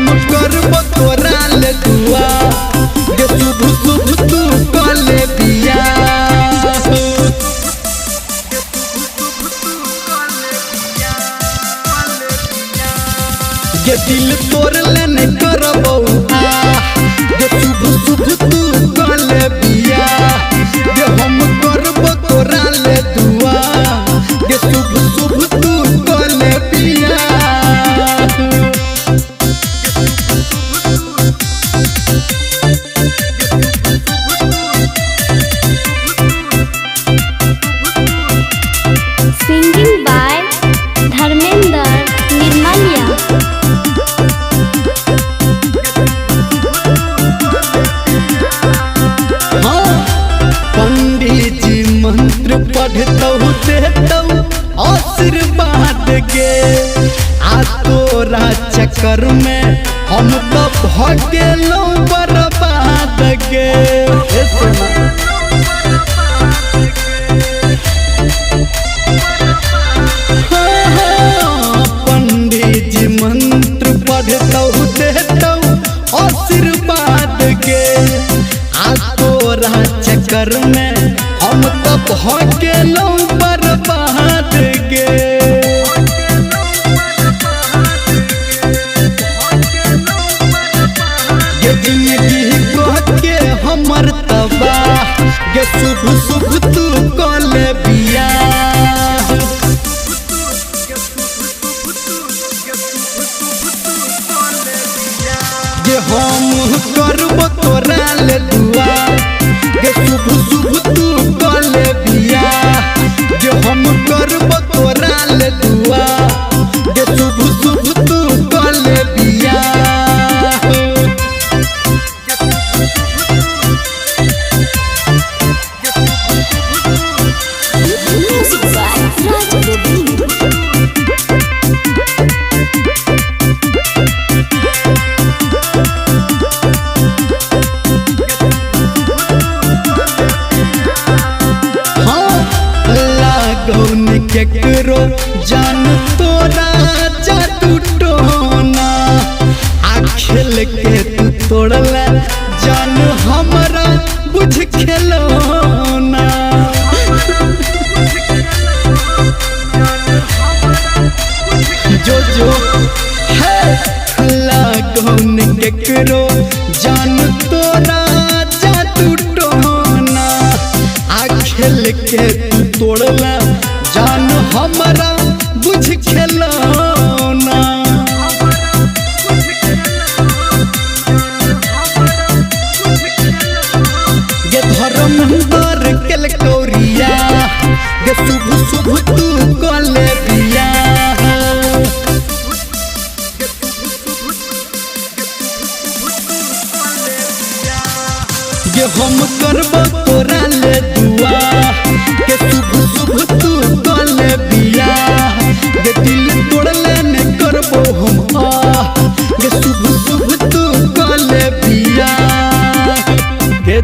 हम करब तोरा ले दुआ गे शुभ शुभ तू कले बिया गे दिल तोड़ लेने करबौ गे शुभ शुभ तू कले बिया गे हम करब तोरा ले दुआ गे शुभ शुभ तू कले बिया Singing by Dharmender Nirmalia। पंडित जी मंत्र पढ़तौ देतौ आशीर्वाद गे आ तोरा चक्कर में हम तो भगेलौ बर्बाद गे पंडित जी मंत्र पढ़तौ देतौ आशीर्वाद गे आ तोरा चक्कर में हम तो भगेलौ बर्बाद गे ये जिंदगी कह के हमर तबाह गे शुभ शुभ तू कले बिया गे हम करब तोरा ले दुआ गे शुभ शुभ तू कले बिया गे हम करब तोरा ले दुआ गे शुभ शुभ तू कले बिया Music by Raja Govind। लागौन केकरो जान तोरा जादू टोना आ खेल के तू तोड़ला जान हमरा बुझ खेलौना जो जो है लागौन केकरो जान तोरा जादू टोना आ खेल के तू तोड़ला जान हमरा बुझ खेलौना गे धर्मेंद्र केल कौरिया गे शुभ शुभ तू कले बिया गे हम करब तोरा ले दुआ गे शुभ शुभ तू कले बिया गे दिल तोड़ लेने करबो हम गे शुभ शुभ तू कले बिया गे